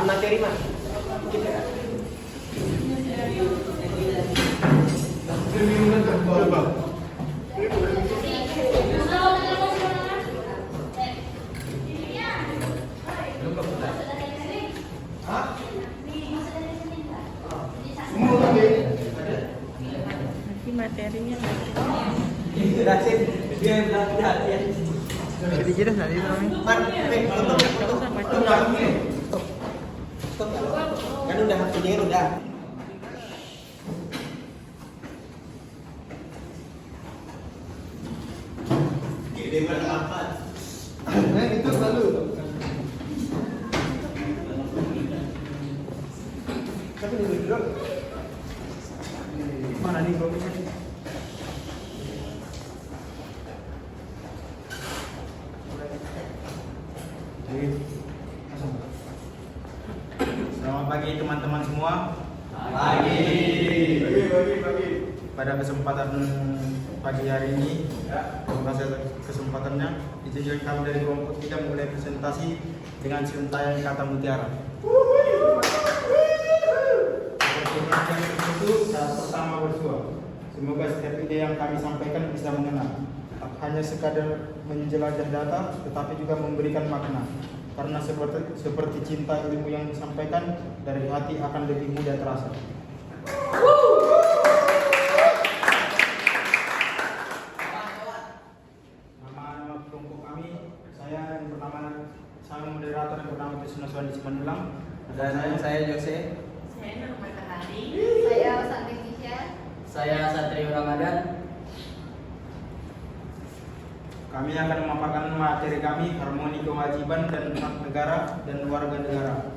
materi mas. Nanti materinya sedikit dah tadi namanya. Kan udah haknya udah. Gede banget apa? Nah itu selalu. Tapi dulu. Mana nih bro? Selamat pagi teman-teman semua. Pagi. Pada kesempatan pagi hari ini, terima kasih atas kesempatannya. Izinkan kami dari kelompok 3 mulai presentasi dengan siuntayan kata mutiara. Seperti yang itu, saat pertama bersua. Semoga setiap ide yang kami sampaikan bisa mengena. Tak hanya sekadar menjelajah data, tetapi juga memberikan makna. Karena seperti cinta ilmu yang disampaikan dari hati akan lebih mudah terasa. Nama kelompok kami, saya moderator yang bernama Trisno Suwandi Simandulang. Dan saya Jose. saya Nur Matahari. Saya Santi Tisha. Saya Satrio Ramadan. Kami akan memaparkan materi kami, harmoni kewajiban dan hak negara dan warga negara.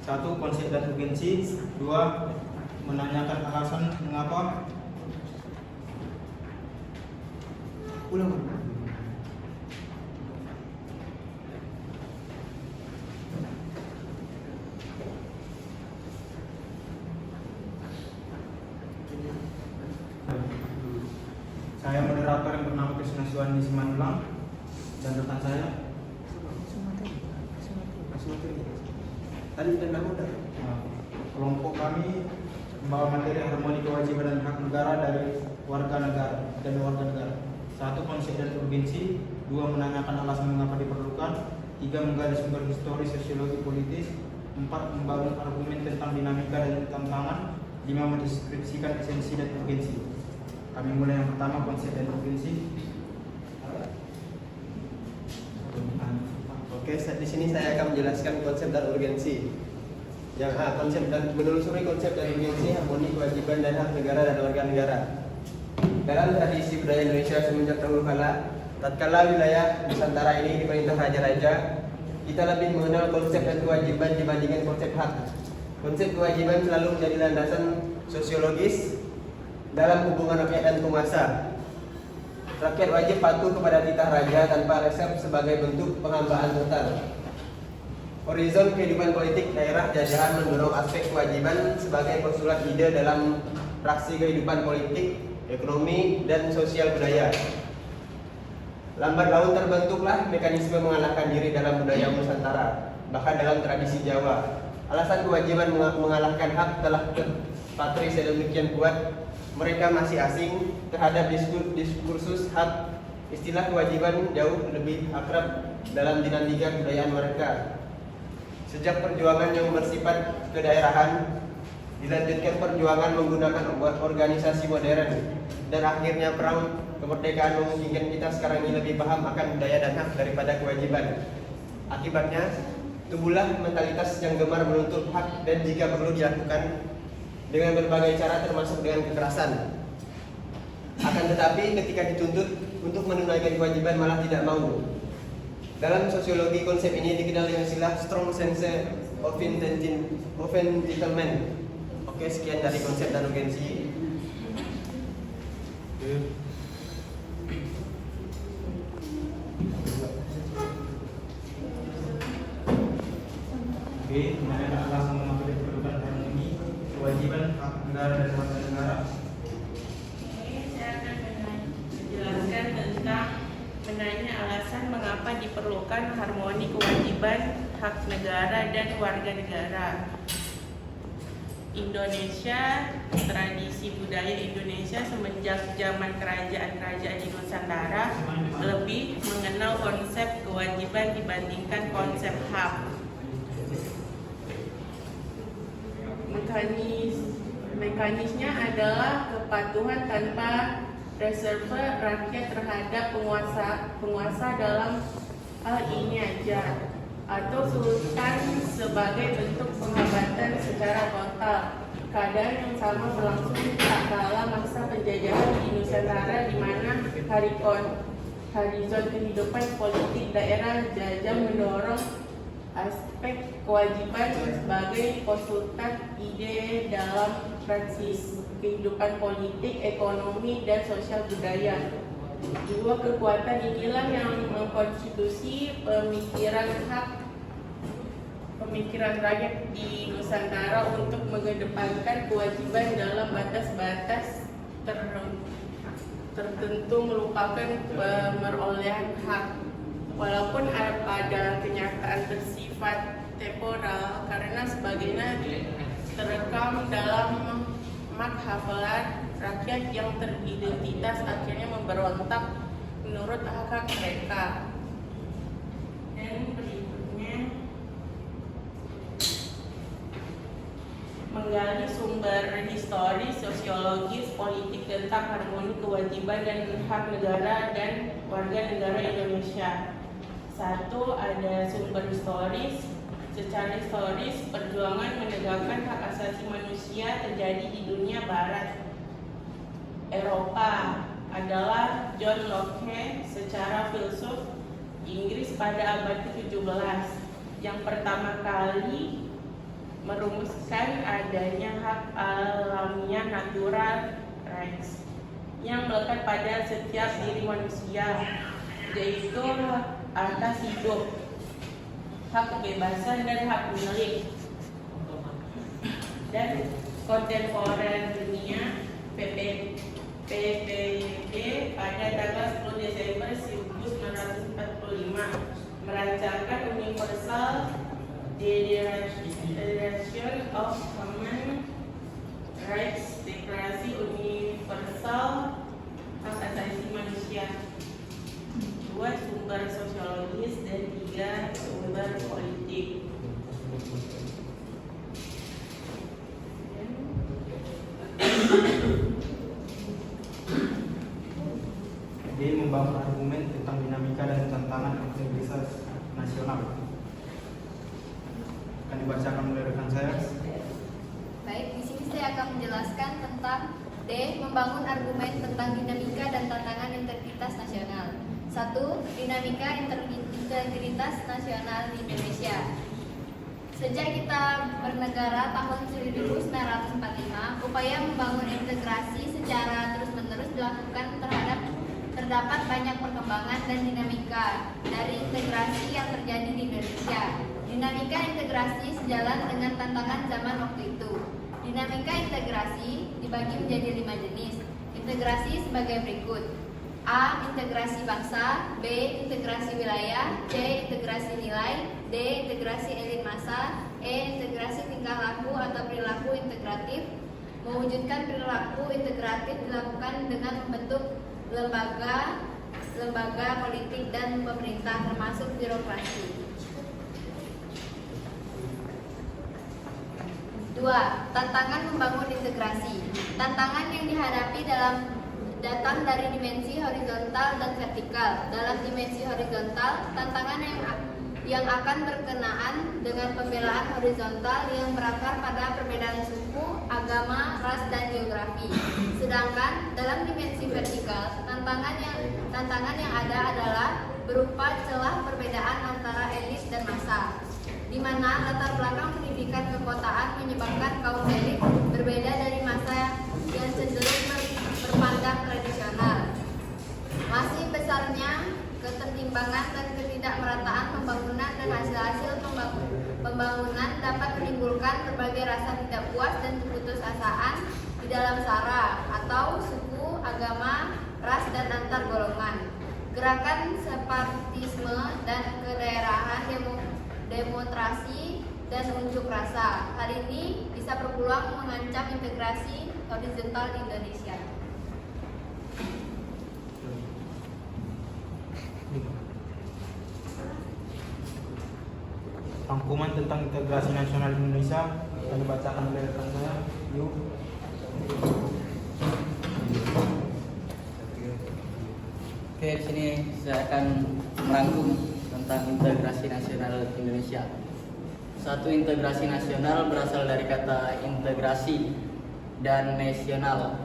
1. Konsep dan urgensi. 2. Menanyakan alasan mengapa. Ulang. Saya moderator yang bernama Trisno Suwandi Simandulang dan rekan saya. Tadi kita nama udah. Kelompok kami membawa materi harmoni kewajiban dan hak negara dari warga negara dan warga negara. 1. Konsep dan urgensi. 2. Menanyakan alasan mengapa diperlukan. 3. Menggali sumber historis sosiologi politis. 4. Membangun argumen tentang dinamika dan tantangan. 5. Mendeskripsikan esensi dan urgensi. Kami mulai yang pertama, konsep dan urgensi. Oke, di sini saya akan menjelaskan konsep dan urgensi. Yang A, konsep dan menelusuri konsep dan urgensi harmoni kewajiban dan hak negara dan warga negara. Dalam tradisi budaya Indonesia semenjak dahulu kala, tatkala wilayah Nusantara ini diperintah raja-raja, kita lebih mengenal konsep dan kewajiban dibandingkan konsep hak. Konsep kewajiban selalu menjadi landasan sosiologis dalam hubungan rakyat dan penguasa. Rakyat wajib patuh kepada titah raja tanpa resep sebagai bentuk penghambaan total. Horizon kehidupan politik daerah jajahan mendorong aspek kewajiban sebagai postulat ide dalam praksi kehidupan politik, ekonomi, dan sosial budaya. Lambat laun terbentuklah mekanisme mengalahkan diri dalam budaya Nusantara, bahkan dalam tradisi Jawa. Alasan kewajiban mengalahkan hak telah terpatri sedemikian kuat, mereka masih asing terhadap diskursus hak. Istilah kewajiban jauh lebih akrab dalam dinamika kebudayaan mereka. Sejak perjuangan yang bersifat kedaerahan, dilanjutkan perjuangan menggunakan organisasi modern, dan akhirnya perang kemerdekaan memungkinkan kita sekarang ini lebih paham akan budaya dan hak daripada kewajiban. Akibatnya, tumbuhlah mentalitas yang gemar menuntut hak dan jika perlu dilakukan dengan berbagai cara termasuk dengan kekerasan. Akan tetapi ketika dituntut untuk menunaikan kewajiban malah tidak mau. Dalam sosiologi konsep ini dikenal dengan istilah strong sense of entitlement. Oke, sekian dari konsep dan urgensi. B. Menanyakan alasan mengapa diperlukan harmoni kewajiban hak negara dan warga negara. Saya akan menjelaskan tentang menanya alasan mengapa diperlukan diperlukan harmoni kewajiban hak negara dan warga negara. Indonesia, tradisi budaya Indonesia semenjak zaman kerajaan-kerajaan di Nusantara lebih mengenal konsep kewajiban dibandingkan konsep hak. Mekanisnya adalah kepatuhan tanpa reserve rakyat terhadap penguasa dalam hal ini aja, atau sultan sebagai bentuk penghambatan secara total. Keadaan yang sama berlangsung tak kala masa penjajahan di Nusantara, di mana horizon kehidupan politik daerah jajah mendorong aspek kewajiban sebagai konsultan ide dalam transisi kehidupan politik, ekonomi, dan sosial budaya. Dua kekuatan inilah yang mengkonstitusi pemikiran rakyat di Nusantara untuk mengedepankan kewajiban dalam batas-batas tertentu, melupakan pemerolehan hak. Walaupun pada kenyataan bersifat temporal, karena sebagaimana terekam dalam makhafalan, rakyat yang teridentitas akhirnya memberontak menurut hak mereka. Dan berikutnya, menggali sumber historis, sosiologis, politik tentang harmoni kewajiban dan hak negara dan warga negara Indonesia. Satu, ada sumber historis. Secara historis, perjuangan menegakkan hak asasi manusia terjadi di dunia barat. Eropa adalah John Locke secara filsuf Inggris pada abad ke-17 yang pertama kali merumuskan adanya hak alamiah natural rights yang melekat pada setiap diri manusia, yaitu atas hidup, hak kebebasan, dan hak milik. Dan kontemporer dunia PBB pada tanggal 10 Desember 1945 merancangkan Universal Declaration of Human Rights, Deklarasi Universal Hak Asasi Manusia. 2 sumber sosiologis dan 3 sumber politik. Dia membangun argumen tentang dinamika dan tantangan integritas nasional. Akan dibacakan oleh rekan saya. Baik, di sini saya akan menjelaskan tentang D. Membangun argumen tentang dinamika dan tantangan integritas nasional. 1. Dinamika integritas nasional di Indonesia. Sejak kita bernegara tahun 1945, upaya membangun integrasi secara terus-menerus dilakukan terdapat banyak perkembangan dan dinamika dari integrasi yang terjadi di Indonesia. Dinamika integrasi sejalan dengan tantangan zaman waktu itu. Dinamika integrasi dibagi menjadi 5 jenis. Integrasi sebagai berikut: A. Integrasi bangsa, B. Integrasi wilayah, C. Integrasi nilai, D. Integrasi elit massa, E. Integrasi tingkah laku atau perilaku integratif. Mewujudkan perilaku integratif dilakukan dengan membentuk lembaga politik dan pemerintah termasuk birokrasi. 2. Tantangan membangun integrasi. Tantangan yang dihadapi datang dari dimensi horizontal dan vertikal. Dalam dimensi horizontal, tantangan yang akan berkenaan dengan pembelaan horizontal yang berakar pada perbedaan suku, agama, ras, dan geografi. Sedangkan dalam dimensi vertikal, tantangan yang ada adalah berupa celah perbedaan antara elit dan massa, di mana latar belakang pendidikan kekotaan menyebabkan kaum elit berbeda dari massa yang cenderung berpandang tradisional. Masih besarnya ketertimbangan dan ketidakmerataan pembangunan dan hasil-hasil pembangunan dapat menimbulkan berbagai rasa tidak puas dan keputusasaan di dalam sara atau suku, agama, ras, dan antar golongan. Gerakan separatisme dan kedaerahan, demonstrasi, dan unjuk rasa. Hal ini bisa berpeluang mengancam integrasi horizontal di Indonesia. Rangkuman tentang integrasi nasional Indonesia akan dibacakan oleh rekan saya. Yuk. Oke, di sini saya akan merangkum tentang integrasi nasional Indonesia. Satu, integrasi nasional berasal dari kata integrasi dan nasional.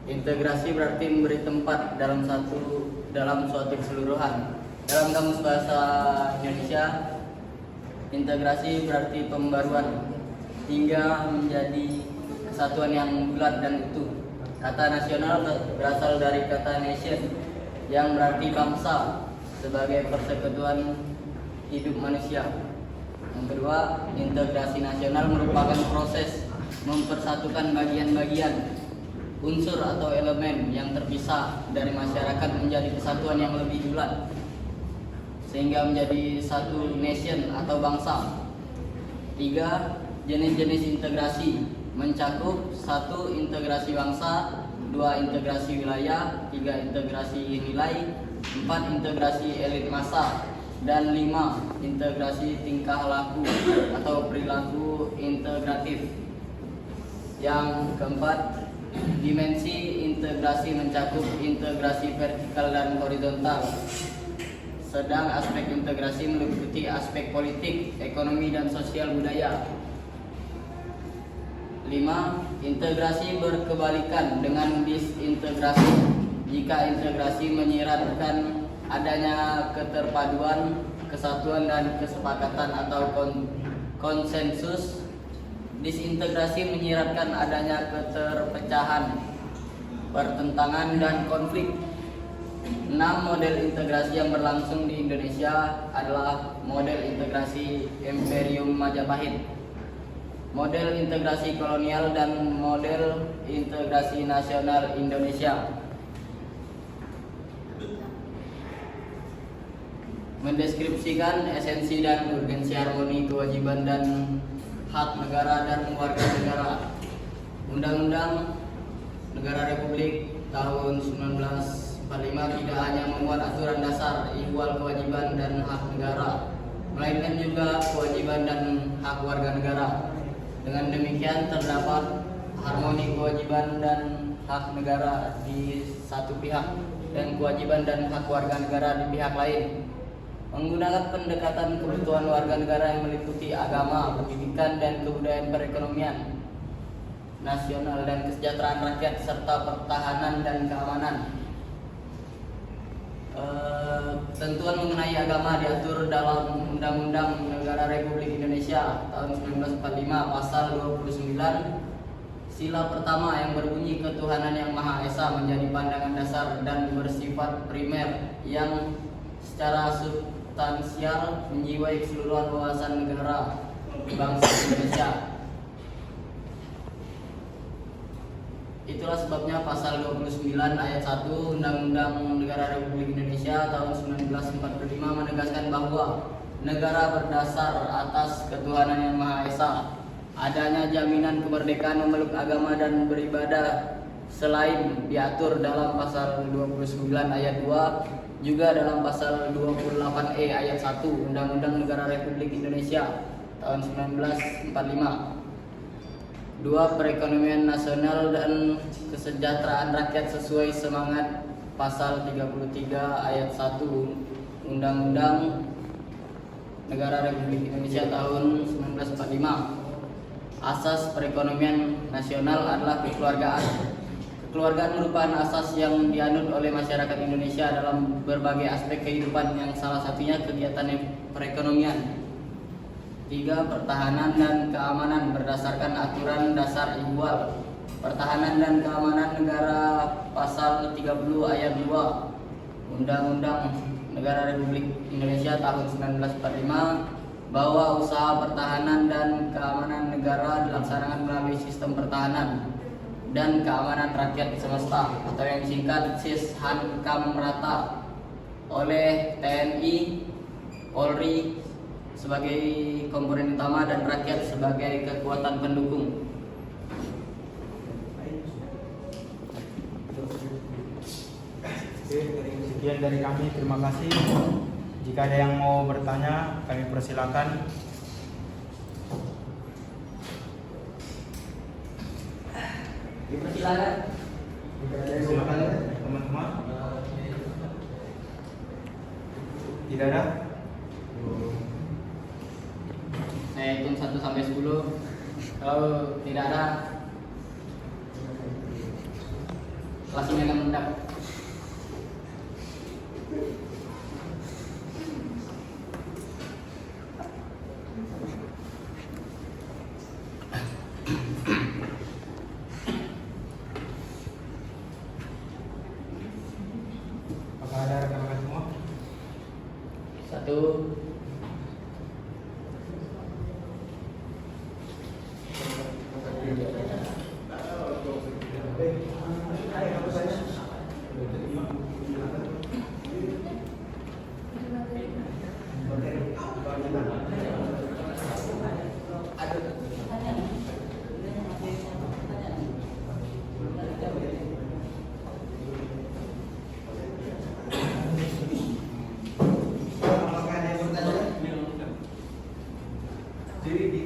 Integrasi berarti memberi tempat dalam suatu keseluruhan. Dalam kamus bahasa Indonesia, integrasi berarti pembaruan hingga menjadi kesatuan yang bulat dan utuh. Kata nasional berasal dari kata nation yang berarti bangsa sebagai persekutuan hidup manusia. Yang kedua, integrasi nasional merupakan proses mempersatukan bagian-bagian unsur atau elemen yang terpisah dari masyarakat menjadi kesatuan yang lebih bulat, sehingga menjadi satu nation atau bangsa. 3. Jenis-jenis integrasi mencakup 1. Integrasi bangsa, 2. Integrasi wilayah, 3. Integrasi nilai, 4. Integrasi elit massa, dan 5. Integrasi tingkah laku atau perilaku integratif. Yang keempat, dimensi integrasi mencakup integrasi vertikal dan horizontal. Sedang aspek integrasi meliputi aspek politik, ekonomi, dan sosial budaya. 5. Integrasi berkebalikan dengan disintegrasi. Jika integrasi menyiratkan adanya keterpaduan, kesatuan, dan kesepakatan atau konsensus, disintegrasi menyiratkan adanya keterpecahan, pertentangan, dan konflik. 6. Model integrasi yang berlangsung di Indonesia adalah model integrasi Imperium Majapahit, model integrasi kolonial, dan model integrasi nasional Indonesia. Mendeskripsikan esensi dan urgensi harmoni kewajiban dan hak negara dan warga negara. Undang-Undang Negara Republik tahun 1945 tidak hanya memuat aturan dasar ihwal kewajiban dan hak negara, melainkan juga kewajiban dan hak warga negara. Dengan demikian terdapat harmoni kewajiban dan hak negara di satu pihak dan kewajiban dan hak warga negara di pihak lain. Menggunakan pendekatan kebutuhan warga negara yang meliputi agama, pendidikan, dan kebudayaan, perekonomian nasional, dan kesejahteraan rakyat, serta pertahanan dan keamanan. Ketentuan mengenai agama diatur dalam Undang-Undang Negara Republik Indonesia tahun 1945 pasal 29 sila pertama yang berbunyi ketuhanan yang Maha Esa menjadi pandangan dasar dan bersifat primer yang secara substansial menjiwai keseluruhan wawasan negara bangsa Indonesia. Itulah sebabnya pasal 29 ayat 1 Undang-Undang Negara Republik Indonesia tahun 1945 menegaskan bahwa negara berdasar atas ketuhanan yang Maha Esa, adanya jaminan kemerdekaan memeluk agama dan beribadah selain diatur dalam pasal 29 ayat 2, juga dalam pasal 28E ayat 1 Undang-Undang Negara Republik Indonesia tahun 1945. 2. Perekonomian nasional dan kesejahteraan rakyat sesuai semangat pasal 33 ayat 1 Undang-Undang Negara Republik Indonesia tahun 1945. Asas perekonomian nasional adalah kekeluargaan. Kekeluargaan merupakan asas yang dianut oleh masyarakat Indonesia dalam berbagai aspek kehidupan, yang salah satunya kegiatan perekonomian. 3. Pertahanan dan keamanan berdasarkan aturan dasar ihwal pertahanan dan keamanan negara pasal 30 ayat 2 Undang-Undang Negara Republik Indonesia tahun 1945 bahwa usaha pertahanan dan keamanan negara dilaksanakan melalui sistem pertahanan dan keamanan rakyat semesta atau yang disingkat SISHANKAMRATA oleh TNI, Polri sebagai komponen utama dan rakyat sebagai kekuatan pendukung. Sekian dari kami, terima kasih. Jika ada yang mau bertanya, kami persilakan. Silakan. Silakan teman-teman. Tidak ada? Saya hitung 1 sampai 10. Kalau tidak ada, kelas ini akan meledak. Apakah ada rekan-rekan semua? 1.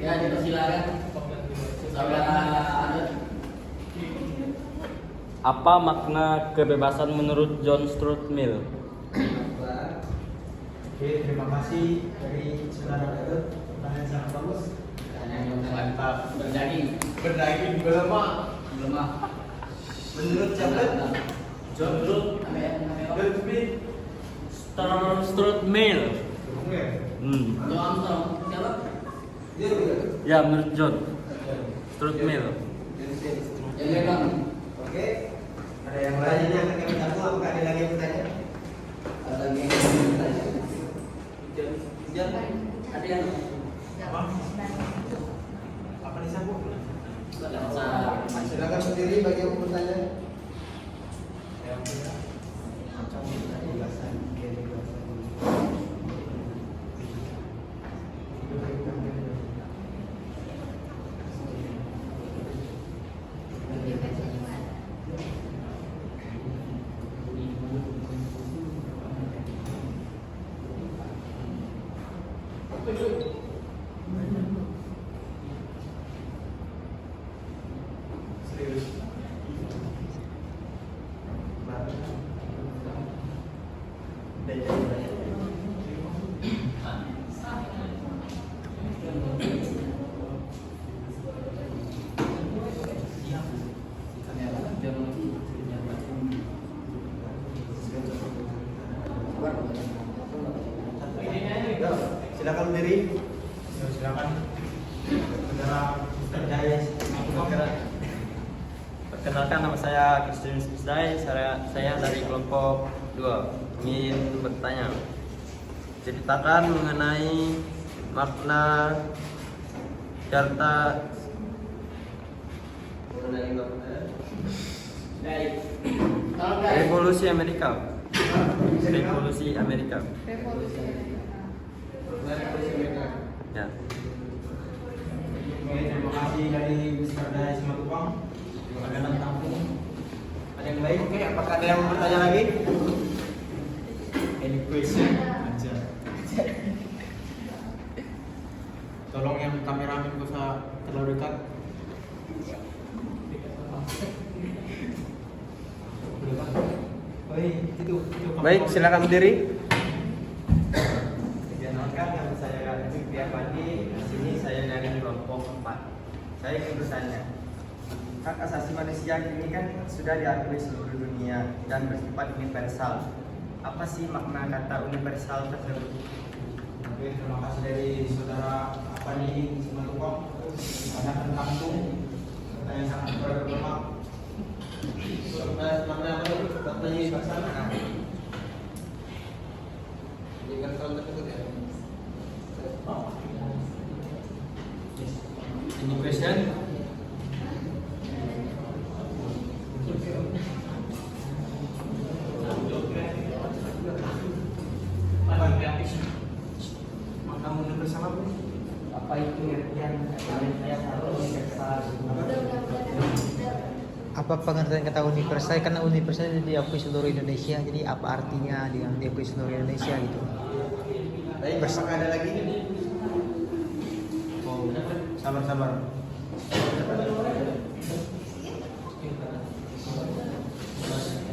Ya, dipersilakan. Saudara Adot. Apa makna kebebasan menurut John Stuart Mill? Oke, terima kasih dari saudara Gatot. Pertanyaan sangat bagus. Mantap. Berdaging. Berdaging berlemak. Lemah. Menurut siapa? John Stuart John Smith. Stuart Mill. Joe Armstrong. Siapa? Dia juga. Ya, menurut John Stuart Mill. Yang memang. Oke. Ada yang lainnya akan kami tahu. Apakah ada lagi yang bertanya? Ada lagi yang bertanya? Ada yang Apa? Apa disambung? Silakan berdiri bagi yang mau bertanya. Silakan berdiri. Silakan. Saudara Mr. Jaya. Perkenalkan, nama saya Christian Sisdai. Saya dari kelompok 2. Ingin bertanya, ceritakan mengenai makna Carta Revolusi Amerika. Revolusi Amerika. Ya. Oke, terima kasih dari Mr. Jaya Simatupang. Makanan kampung. Ada yang lain? Oke, apakah ada yang mau bertanya lagi? Any question? Aja. Tolong yang kameramen gak usah terlalu dekat. Baik, silakan berdiri. Perkenalkan, nama saya Zikri Pandi. Di sini saya dari kelompok 4. Saya ingin bertanya, hak asasi manusia ini kan sudah diakui seluruh dunia dan bersifat universal. Apa sih makna kata universal tersebut? Oke, terima kasih dari saudara Apandi Simatupang. Makanan kampung. Pertanyaan sangat bergema. Makna apa dulu? Makna universal. Universal tersebut ya. Any question? bersama Bu. Apa itu yang ayat atau universal? Apa pengertian kata universal? Karena universal diakui seluruh Indonesia, jadi apa artinya dengan diakui seluruh Indonesia gitu? Baik, apakah ada lagi? Oh, sabar.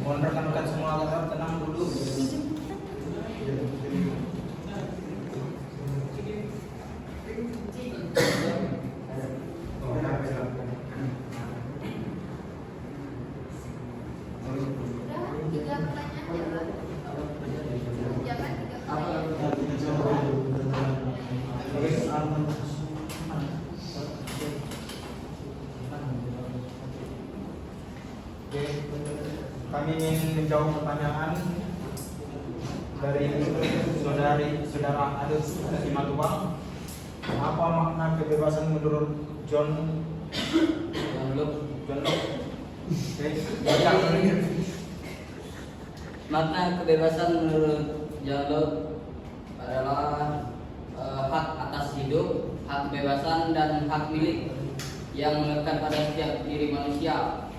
Mohon rekan-rekan semua agar tenang dulu. Tiga pertanyaan jangan tiga pertanyaan. Oke, kami ingin menjawab pertanyaan dari saudara Adus Simatupang. Apa makna kebebasan menurut John Locke? Oke, baca. Makna kebebasan menurut John Locke adalah hak atas hidup, hak kebebasan dan hak milik yang melekat pada setiap diri manusia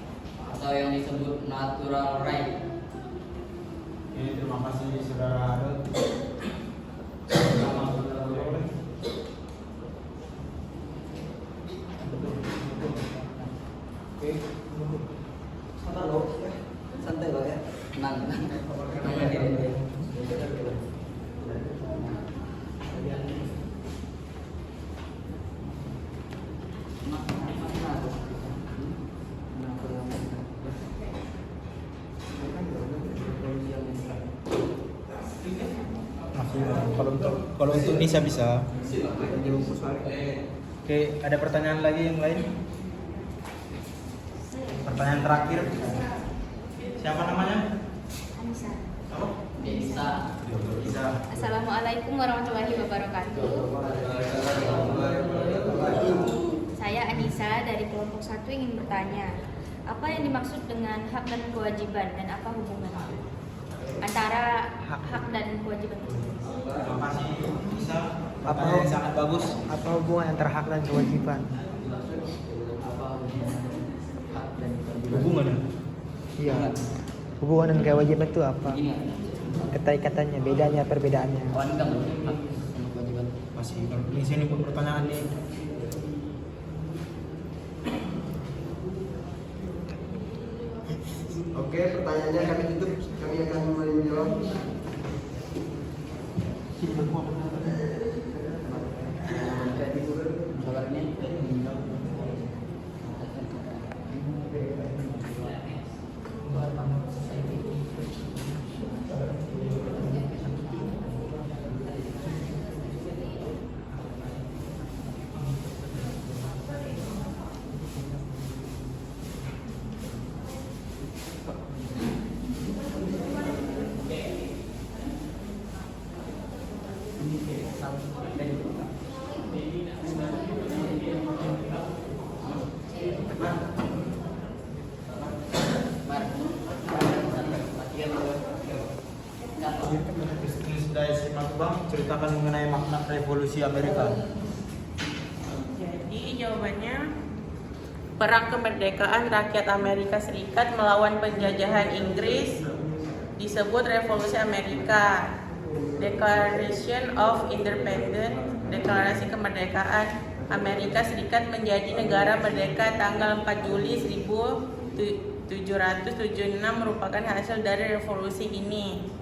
atau yang disebut natural right. Oke, terima kasih saudara Adus. Oke, Santai loh ya. Tenang. kalau untuk bisa. Oke, ada pertanyaan lagi yang lain? Pertanyaan terakhir. Siapa namanya? Anissa. Apa? Bisa. Bisa. Assalamualaikum warahmatullahi wabarakatuh. Saya Anissa dari kelompok 1 ingin bertanya, apa yang dimaksud dengan hak dan kewajiban dan apa hubungannya antara hak dan kewajiban tersebut? Terima kasih Bisa. Apa Pertanyaan yang sangat bagus. Apa hubungan antara hak dan kewajiban? Hubungan. Iya. Hubungan dan kewajiban itu apa? Begini. Keterikatannya, bedanya, perbedaannya. Kawan kamu hak sama kewajiban. Masih kalau di sini pun pertanyaan nih. Oke, pertanyaannya kami tutup. Kami akan menjawab. Ceritakan mengenai makna revolusi Amerika. Jadi jawabannya, perang kemerdekaan rakyat Amerika Serikat melawan penjajahan Inggris disebut Revolusi Amerika. Declaration of Independence, Deklarasi Kemerdekaan Amerika Serikat menjadi negara merdeka tanggal 4 Juli 1776 merupakan hasil dari revolusi ini.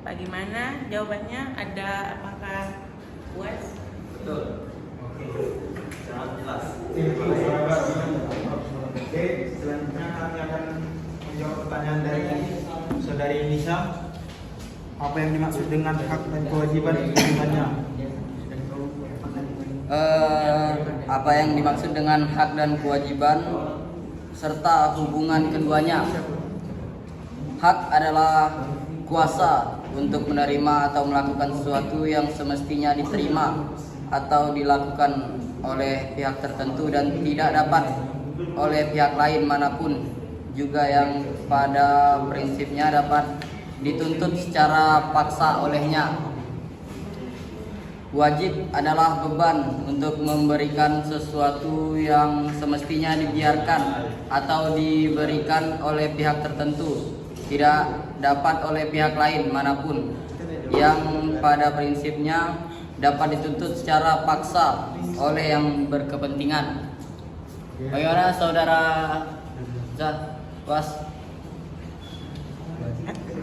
Bagaimana jawabannya? Ada apakah puas? Betul. Sangat jelas. Oke, selanjutnya kami akan menjawab pertanyaan dari saudari Nisa. Apa yang dimaksud dengan hak dan kewajiban hubungannya? Apa yang dimaksud dengan hak dan kewajiban serta hubungan keduanya? Hak adalah kuasa untuk menerima atau melakukan sesuatu yang semestinya diterima atau dilakukan oleh pihak tertentu dan tidak dapat oleh pihak lain manapun, juga yang pada prinsipnya dapat dituntut secara paksa olehnya. Wajib adalah beban untuk memberikan sesuatu yang semestinya dibiarkan atau diberikan oleh pihak tertentu, tidak dapat oleh pihak lain manapun, yang pada prinsipnya dapat dituntut secara paksa oleh yang berkepentingan. Bagaimana saudara Was?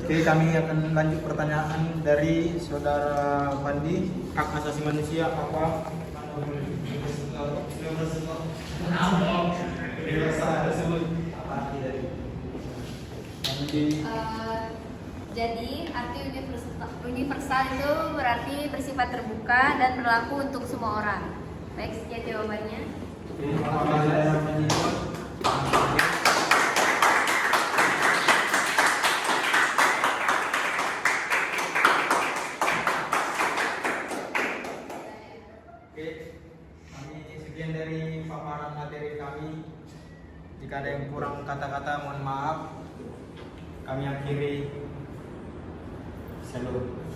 Oke, kami akan lanjut pertanyaan dari saudara Pandi. Hak asasi manusia apa? Jadi arti universal itu berarti bersifat terbuka dan berlaku untuk semua orang. Baik, sekian jawabannya. Oke, kami sekian dari paparan materi kami. Jika ada yang kurang kata-kata, mohon maaf. Kami akhiri. Salam.